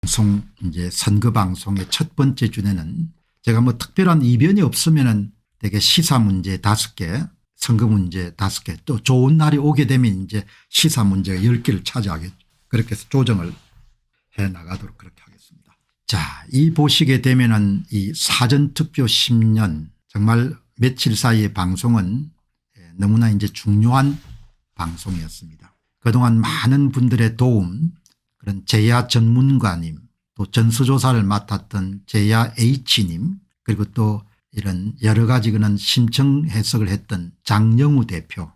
방송 이제 선거 방송의 첫 번째 주제는 제가 뭐 특별한 이변이 없으면은 되게 시사 문제 5개, 선거 문제 5개, 또 좋은 날이 오게 되면 이제 시사 문제가 10개를 차지하겠죠. 그렇게 해서 조정을 해 나가도록 그렇게 하겠습니다. 자, 이 보시게 되면은 이 사전투표 10년 정말 며칠 사이의 방송은 너무나 이제 중요한 방송이었습니다. 그동안 많은 분들의 도움, 그런 제야 전문가님, 또 전수조사를 맡았던 제야 H님, 그리고 또 이런 여러 가지 그런 심층 해석을 했던 장영우 대표,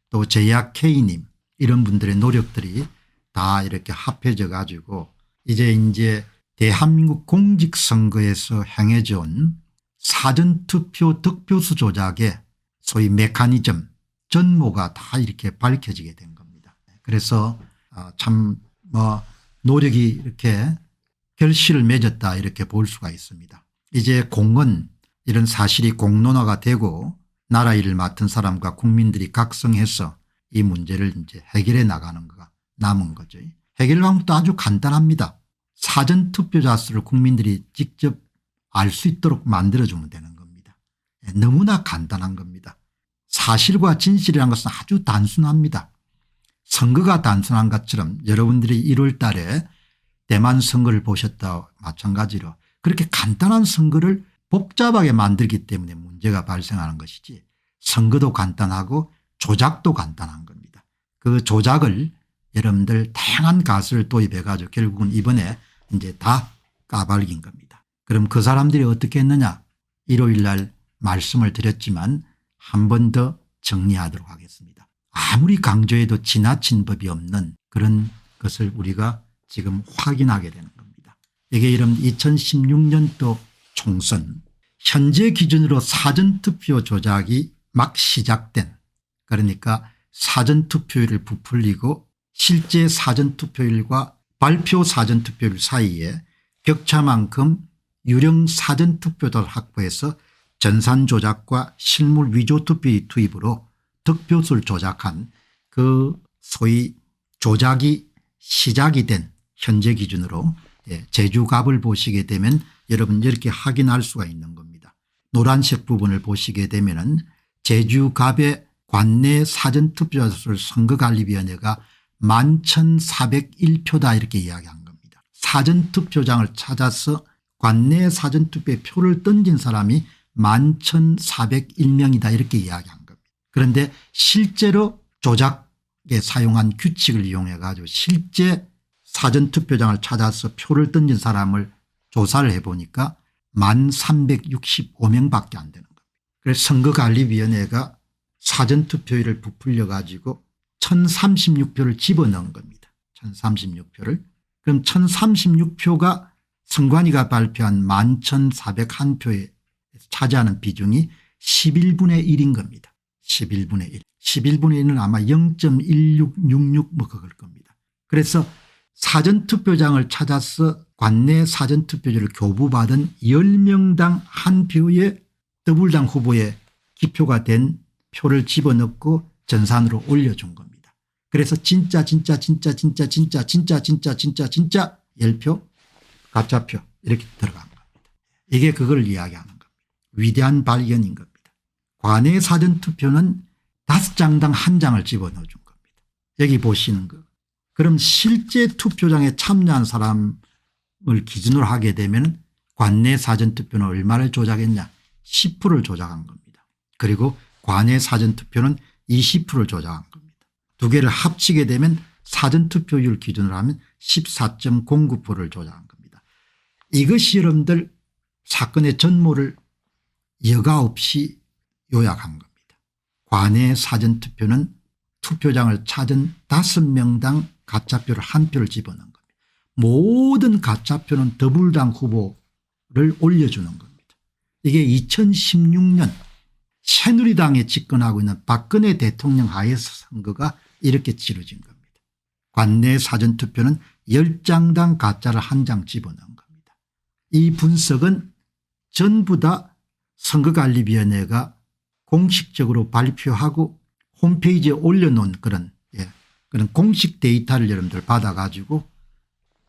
또 제야 K님, 이런 분들의 노력들이 다 이렇게 합해져 가지고 이제 대한민국 공직선거에서 행해져 온 사전투표 득표수 조작의 소위 메커니즘, 전모가 다 이렇게 밝혀지게 된 겁니다. 그래서 참 노력이 이렇게 결실을 맺었다 이렇게 볼 수가 있습니다. 이제 공은 이런 사실이 공론화가 되고 나라 일을 맡은 사람과 국민들이 각성해서 이 문제를 이제 해결해 나가는 거가 남은 거죠. 해결 방법도 아주 간단합니다. 사전투표자 수를 국민들이 직접 알 수 있도록 만들어주면 되는 겁니다. 너무나 간단한 겁니다. 사실과 진실이라는 것은 아주 단순합니다. 선거가 단순한 것처럼 여러분들이 1월 달에 대만 선거를 보셨다와 마찬가지로 그렇게 간단한 선거를 복잡하게 만들기 때문에 문제가 발생하는 것이지, 선거도 간단하고 조작도 간단한 겁니다. 그 조작을 여러분들 다양한 가설을 도입해 가지고 결국은 이번에 이제 다 까발린 겁니다. 그럼 그 사람들이 어떻게 했느냐, 일요일 날 말씀을 드렸지만 한 번 더 정리하도록 하겠습니다. 아무리 강조해도 지나친 법이 없는 그런 것을 우리가 지금 확인하게 되는 겁니다. 이게 이런 2016년도 총선, 현재 기준으로 사전투표 조작이 막 시작된, 그러니까 사전투표율을 부풀리고 실제 사전투표율과 발표 사전투표율 사이에 격차만큼 유령 사전투표자를 확보해서 전산 조작과 실물 위조 투표의 투입으로 득표수를 조작한 그 소위 조작이 시작이 된 현재 기준으로 제주갑을 보시게 되면 여러분 이렇게 확인할 수가 있는 겁니다. 노란색 부분을 보시게 되면 제주갑의 관내 사전투표자 수를 선거관리위원회가 11,401표다 이렇게 이야기한 겁니다. 사전투표장을 찾아서 관내 사전투표에 표를 던진 사람이 11,401명이다 이렇게 이야기한 겁니다. 그런데 실제로 조작에 사용한 규칙을 이용해 가지고 실제 사전투표장을 찾아서 표를 던진 사람을 조사를 해보니까 1,365명밖에 안 되는 겁니다. 그래서 선거관리위원회가 사전투표율을 부풀려 가지고 1,036표를 집어넣은 겁니다. 1,036표를. 그럼 1,036표가 선관위가 발표한 11,401표에 차지하는 비중이 11분의 1인 겁니다. 11분의 1. 11분의 1은 아마 0.1666 뭐 그걸 겁니다. 그래서 사전투표장을 찾아서 관내 사전투표지를 교부받은 10명당 한 표의 더불당 후보에 기표가 된 표를 집어넣고 전산으로 올려준 겁니다. 그래서 진짜 10표 가짜표 이렇게 들어간 겁니다. 이게 그걸 이야기하는 겁니다. 위대한 발견인 겁니다. 관내 사전투표는 5장당 1장을 집어넣어 준 겁니다. 여기 보시는 거. 그럼 실제 투표장에 참여한 사람을 기준으로 하게 되면 관내 사전투표는 얼마를 조작했냐, 10%를 조작한 겁니다. 그리고 관내 사전투표는 20%를 조작한 겁니다. 두 개를 합치게 되면 사전투표율 기준으로 하면 14.09%를 조작한 겁니다. 이것이 여러분들 사건의 전모를 여과 없이 요약한 겁니다. 관내 사전투표는 투표장을 찾은 5명당 가짜표를 1표를 집어넣은 겁니다. 모든 가짜표는 더불당 후보를 올려주는 겁니다. 이게 2016년 새누리당에 집권하고 있는 박근혜 대통령 하에서 선거가 이렇게 치러진 겁니다. 관내 사전투표는 10장당 가짜를 1장 집어넣은 겁니다. 이 분석은 전부 다 선거관리위원회가 공식적으로 발표하고 홈페이지에 올려놓은 그런 공식 데이터를 여러분들 받아가지고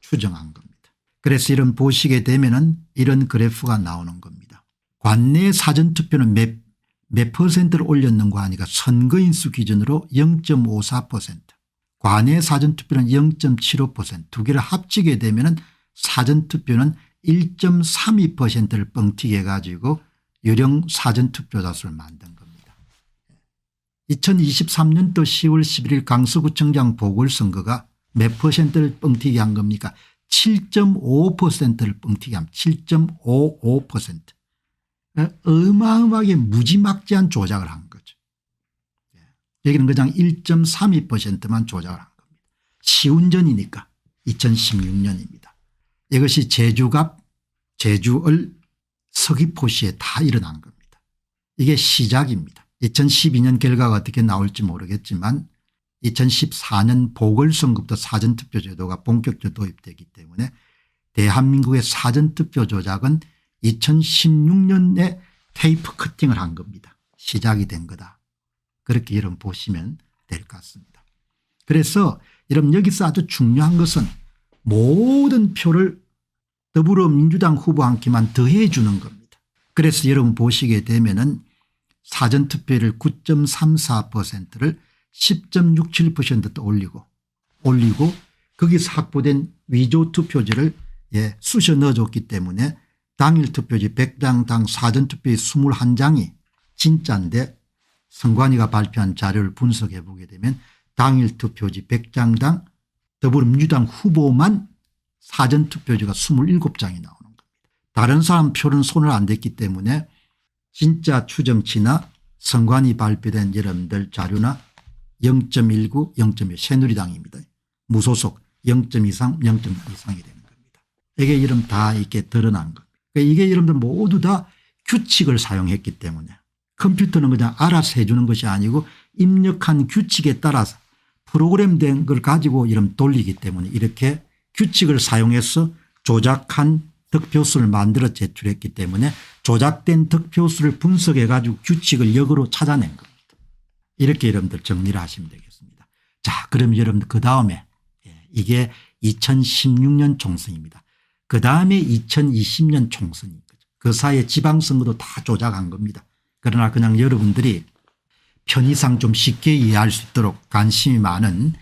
추정한 겁니다. 그래서 이런 보시게 되면은 이런 그래프가 나오는 겁니다. 관내 사전투표는 몇 퍼센트를 올렸는가 하니까 선거인수 기준으로 0.54%, 관내 사전투표는 0.75%, 두 개를 합치게 되면은 사전투표는 1.32%를 뻥튀기 해가지고 유령 사전투표자 수를 만든 겁니다. 2023년도 10월 11일 강서구청장 보궐선거가 몇 퍼센트를 뻥튀기 한 겁니까? 7.55%를 뻥튀기 합니다. 7.55%. 어마어마하게 무지막지한 조작을 한 거죠. 여기는 그냥 1.32%만 조작을 한 겁니다. 시운전이니까 2016년입니다. 이것이 제주갑 제주을 서귀포시에 다 일어난 겁니다. 이게 시작입니다. 2012년 결과가 어떻게 나올지 모르겠지만 2014년 보궐선거부터 사전투표 제도가 본격적으로 도입되기 때문에 대한민국의 사전투표 조작은 2016년에 테이프 커팅을 한 겁니다. 시작이 된 거다. 그렇게 여러분 보시면 될 것 같습니다. 그래서 여러분 여기서 아주 중요한 것은 모든 표를 더불어민주당 후보 한 개만 더해 주는 겁니다. 그래서 여러분 보시게 되면은 사전투표율 9.34%를 10.67% 올리고 거기서 확보된 위조투표지를 쑤셔 넣어줬기 때문에 당일 투표지 100장당 사전투표의 21장이 진짜인데 선관위가 발표한 자료를 분석해 보게 되면 당일 투표지 100장당 더불어민주당 후보만 사전투표지가 27장이 나오는 겁니다. 다른 사람 표는 손을 안 댔기 때문에 진짜 추정치나 선관위 발표된 여러분들 자료나 0.19, 0.1 새누리당입니다. 무소속 0.2 이상, 0.2 이상이 되는 겁니다. 이게 이름 다 이렇게 드러난 겁니다. 그러니까 이게 여러분들 모두 다 규칙을 사용했기 때문에 컴퓨터는 그냥 알아서 해주는 것이 아니고 입력한 규칙에 따라서 프로그램된 걸 가지고 이름 돌리기 때문에 이렇게 규칙을 사용해서 조작한 득표수를 만들어 제출했기 때문에 조작된 득표수를 분석해 가지고 규칙을 역으로 찾아낸 겁니다. 이렇게 여러분들 정리를 하시면 되겠습니다. 자, 그럼 여러분들 그다음에 이게 2016년 총선입니다. 그다음에 2020년 총선인 거죠. 그 사이에 지방선거도 다 조작한 겁니다. 그러나 그냥 여러분들이 편의상 좀 쉽게 이해할 수 있도록 관심이 많은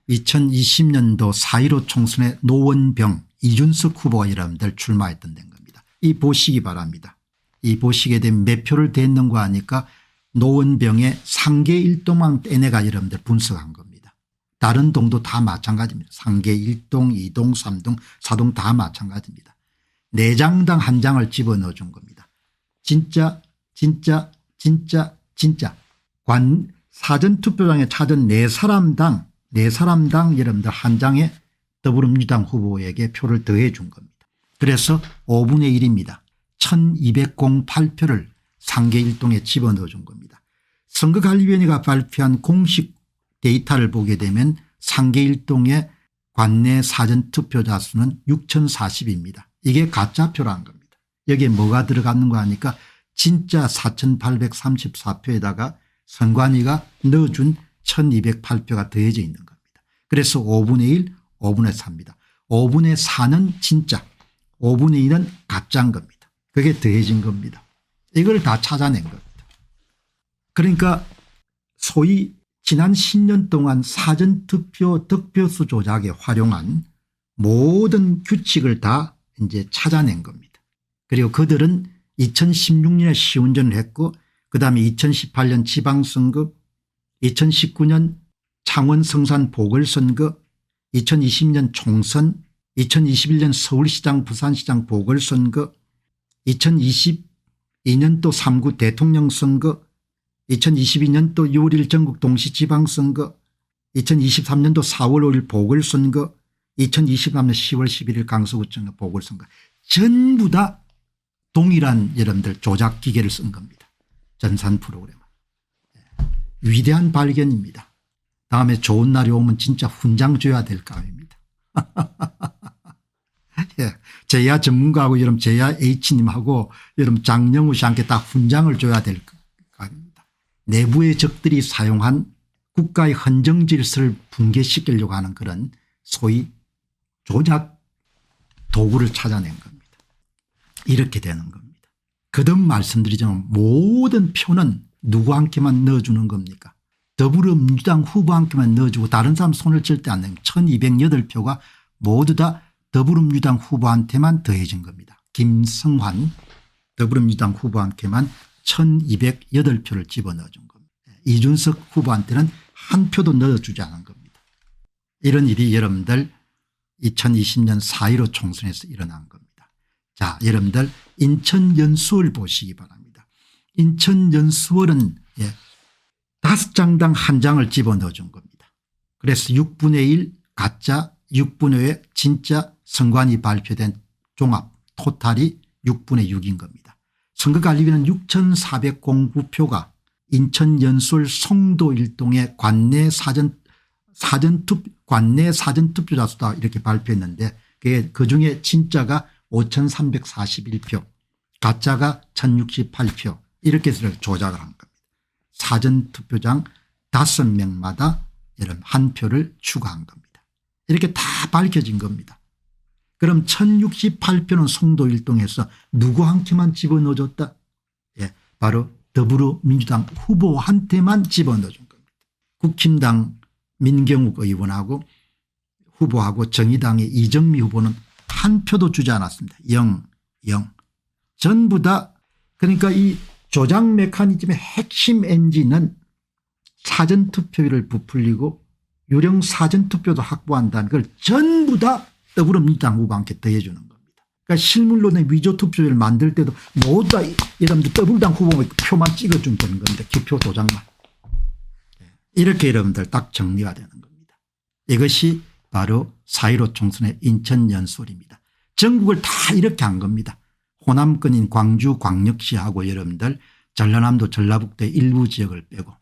2020년도 4.15 총선에 노원병 이준석 후보가 여러분들 출마했던 데인 겁니다. 이 보시기 바랍니다. 이 보시게 되면 몇 표를 댔는가 하니까 노원병의 상계 1동만 떼내가 여러분들 분석한 겁니다. 다른 동도 다 마찬가지입니다. 상계 1동 2동 3동 4동 다 마찬가지입니다. 4장당 1장을 집어넣어 준 겁니다. 진짜 사전투표장에 찾은 4사람당 여러분들 1장에 더불어민주당 후보에게 표를 더해 준 겁니다. 그래서 5분의 1입니다. 1208표를 상계 1동에 집어넣어 준 겁니다. 선거관리위원회가 발표한 공식 데이터를 보게 되면 상계 1동의 관내 사전투표자 수는 6040입니다. 이게 가짜표라는 겁니다. 여기에 뭐가 들어갔는가 하니까 진짜 4834표에다가 선관위가 넣어준 1208표가 더해져 있는 겁니다. 그래서 5분의 1 5분의 4입니다. 5분의 4는 진짜 5분의 2는 가짜인 겁니다. 그게 더해진 겁니다. 이걸 다 찾아낸 겁니다. 그러니까 소위 지난 10년 동안 사전투표 득표수 조작에 활용한 모든 규칙을 다 이제 찾아낸 겁니다. 그리고 그들은 2016년에 시운전을 했고 그다음에 2018년 지방선거 2019년 창원 성산 보궐선거 2020년 총선 2021년 서울시장 부산시장 보궐선거 2022년도 3구 대통령 선거 2022년도 6월 1일 전국 동시지방선거 2023년도 4월 5일 보궐선거 2023년 10월 11일 강서구청 보궐선거 전부 다 동일한 여러분들 조작 기계를 쓴 겁니다. 전산 프로그램. 위대한 발견입니다. 다음에 좋은 날이 오면 진짜 훈장 줘야 될 감입니다. 제야 전문가하고 여러분 제야 H님하고 여러분 장영우 씨한테 다 훈장을 줘야 될 감입니다. 내부의 적들이 사용한 국가의 헌정 질서를 붕괴시키려고 하는 그런 소위 조작 도구를 찾아낸 겁니다. 이렇게 되는 겁니다. 거듭 말씀드리지만 모든 표는 누구 함께만 넣어주는 겁니까? 더불어민주당 후보 함께만 넣어주고 다른 사람 손을 절대 안 내는 1208표가 모두 다 더불어민주당 후보한테만 더해진 겁니다. 김성환 더불어민주당 후보한테만 1208표를 집어넣어준 겁니다. 이준석 후보한테는 한 표도 넣어주지 않은 겁니다. 이런 일이 여러분들 2020년 4.15 총선에서 일어난 겁니다. 자, 여러분들 인천 연수원 보시기 바랍니다. 인천 연수원은 5장당 한 장을 집어넣어준 겁니다. 그래서 6분의 1 가짜 6분의 5 진짜 선관위 발표된 종합 토탈이 6분의 6인 겁니다. 선거관리위는 6,409표가 인천 연수원 송도 일동의 관내 사전투표자 수다 이렇게 발표했는데 그중에 진짜가 5,341표 가짜가 1,068표 이렇게 해서 조작을 한 겁니다. 사전투표장 5명마다 여러분 한 표를 추가한 겁니다. 이렇게 다 밝혀진 겁니다. 그럼 1,068표는 송도 일동에서 누구한테만 집어넣어줬다? 바로 더불어민주당 후보한테만 집어넣어준 겁니다. 국힘당 민경욱 의원하고 후보하고 정의당의 이정미 후보는 한 표도 주지 않았습니다. 0. 전부 다 그러니까 이 조작 메커니즘의 핵심 엔진은 사전투표율을 부풀리고 유령 사전투표도 확보한다는 걸 전부 다 더불어민주당 후보한테 더해 주는 겁니다. 그러니까 실물론의 위조투표율을 만들 때도 모두 다 여러분들 더불어당 후보 표만 찍어주면 되는 겁니다. 기표 도장만. 이렇게 여러분들 딱 정리가 되는 겁니다. 이것이 바로 4.15 총선의 인천 연수원입니다. 전국을 다 이렇게 한 겁니다. 호남권인 광주광역시하고 여러분들 전라남도 전라북도의 일부 지역을 빼고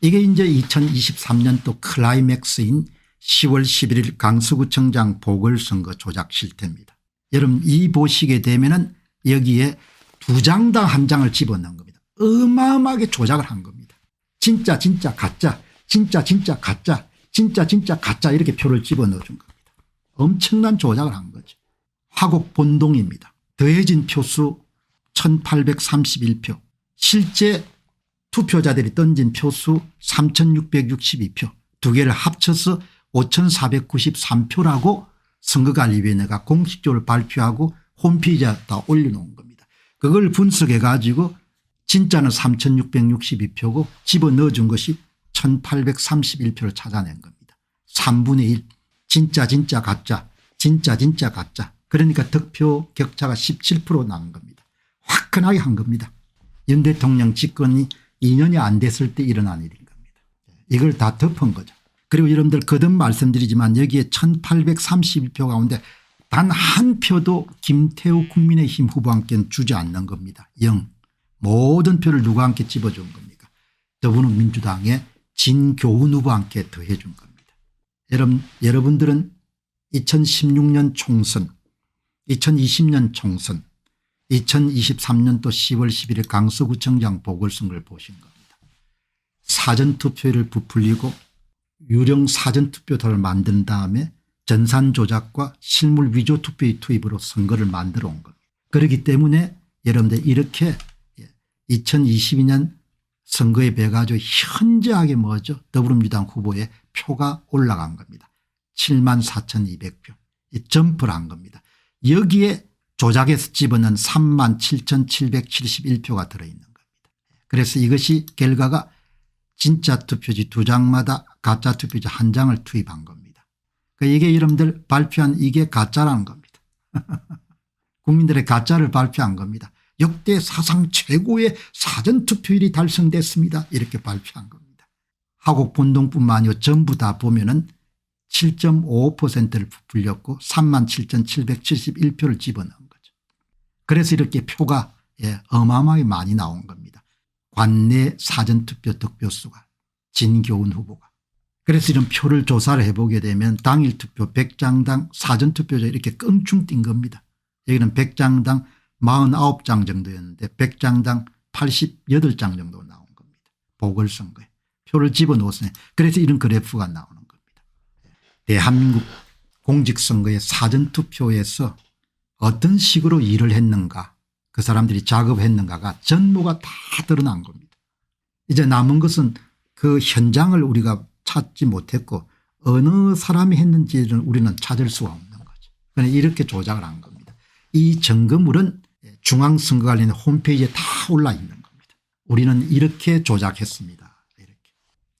이게 이제 2023년도 클라이맥스인 10월 11일 강서구청장 보궐선거 조작 실태입니다. 여러분 이 보시게 되면은 여기에 2장당 한 장을 집어넣은 겁니다. 어마어마하게 조작을 한 겁니다. 진짜 가짜 진짜 가짜 진짜 가짜 이렇게 표를 집어넣어 준 겁니다. 엄청난 조작을 한 거죠. 화곡 본동입니다. 더해진 표수 1,831표 실제 투표자들이 던진 표수 3,662표 두 개를 합쳐서 5,493표라고 선거관리위원회가 공식적으로 발표하고 홈페이지에다 올려놓은 겁니다. 그걸 분석해 가지고 진짜는 3,662표고 집어넣어준 것이 1,831표를 찾아낸 겁니다. 3분의 1 진짜 가짜 진짜 가짜 그러니까 득표 격차가 17% 나온 겁니다. 화끈하게 한 겁니다. 윤 대통령 집권이 2년이 안 됐을 때 일어난 일인 겁니다. 이걸 다 덮은 거죠. 그리고 여러분들 거듭 말씀드리지만 여기에 1,831표 가운데 단 한 표도 김태우 국민의힘 후보한테는 주지 않는 겁니다. 0. 모든 표를 누구한테 집어준 겁니까? 더불어민주당의 진교훈 후보한테 더해 준 겁니다. 여러분들은 2016년 총선 2020년 총선 2023년도 10월 11일 강서구청장 보궐선거를 보신 겁니다. 사전투표를 부풀리고 유령 사전투표를 만든 다음에 전산 조작과 실물 위조 투표의 투입으로 선거를 만들어 온 겁니다. 그렇기 때문에 여러분들 이렇게 2022년 선거에 비해 가지고 현저하게 뭐죠? 더불어민주당 후보의 표가 올라간 겁니다. 74,200표 점프를 한 겁니다. 여기에 조작에서 집어넣은 37,771표가 들어있는 겁니다. 그래서 이것이 결과가 진짜 투표지 2장마다 가짜 투표지 1장을 투입한 겁니다. 그러니까 이게 여러분들 발표한 이게 가짜라는 겁니다. 국민들의 가짜를 발표한 겁니다. 역대 사상 최고의 사전투표율이 달성됐습니다. 이렇게 발표한 겁니다. 화곡 본동뿐만 아니고 전부 다 보면은 7.55%를 부풀렸고 37,771표를 집어넣은 거죠. 그래서 이렇게 표가 어마어마하게 많이 나온 겁니다. 관내 사전투표 득표수가 진교훈 후보가. 그래서 이런 표를 조사를 해보게 되면 당일 투표 100장당 사전투표자 이렇게 껑충 뛴 겁니다. 여기는 100장당 49장 정도였는데 100장당 88장 정도 나온 겁니다. 보궐선거에 표를 집어넣었으니 그래서 이런 그래프가 나오는 겁니다. 대한민국 공직선거의 사전투표에서 어떤 식으로 일을 했는가, 그 사람들이 작업했는가가 전부가 다 드러난 겁니다. 이제 남은 것은 그 현장을 우리가 찾지 못했고 어느 사람이 했는지를 우리는 찾을 수가 없는 거죠. 그러니까 이렇게 조작을 한 겁니다. 이 증거물은 중앙선거관리위원회 홈페이지에 다 올라 있는 겁니다. 우리는 이렇게 조작했습니다. 이렇게.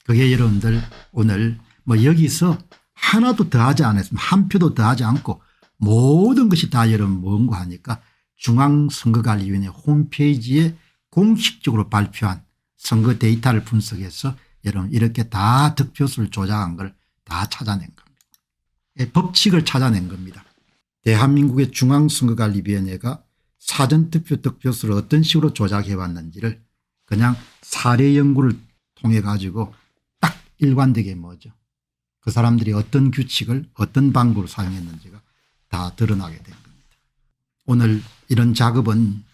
그게 여러분들 오늘 뭐 여기서 하나도 더하지 않았습니다. 한 표도 더하지 않고 모든 것이 다 여러분 뭔가 하니까 중앙선거관리위원회 홈페이지에 공식적으로 발표한 선거 데이터를 분석해서 여러분 이렇게 다 득표수를 조작한 걸 다 찾아낸 겁니다. 법칙을 찾아낸 겁니다. 대한민국의 중앙선거관리위원회가 사전투표 득표수를 어떤 식으로 조작해 왔는지를 그냥 사례 연구를 통해 가지고 딱 일관되게 뭐죠. 그 사람들이 어떤 규칙을 어떤 방법을 사용했는지가 다 드러나게 된 겁니다. 오늘 이런 작업은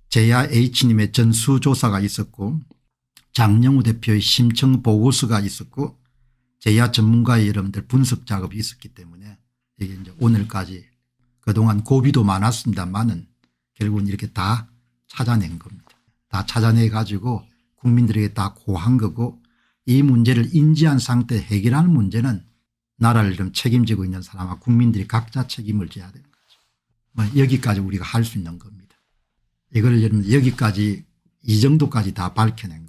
제야 H님의 전수조사가 있었고 장영우 대표의 심층 보고서가 있었고 제야 전문가의 여러분들 분석 작업이 있었기 때문에 이게 이제 오늘까지 그동안 고비도 많았습니다만은 결국은 이렇게 다 찾아낸 겁니다. 다 찾아내 가지고 국민들에게 다 고한 거고 이 문제를 인지한 상태에 해결하는 문제는 나라를 좀 책임지고 있는 사람과 국민들이 각자 책임을 져야 되는 거죠. 뭐 여기까지 우리가 할 수 있는 겁니다. 이걸 여러분 여기까지 이 정도까지 다 밝혀낸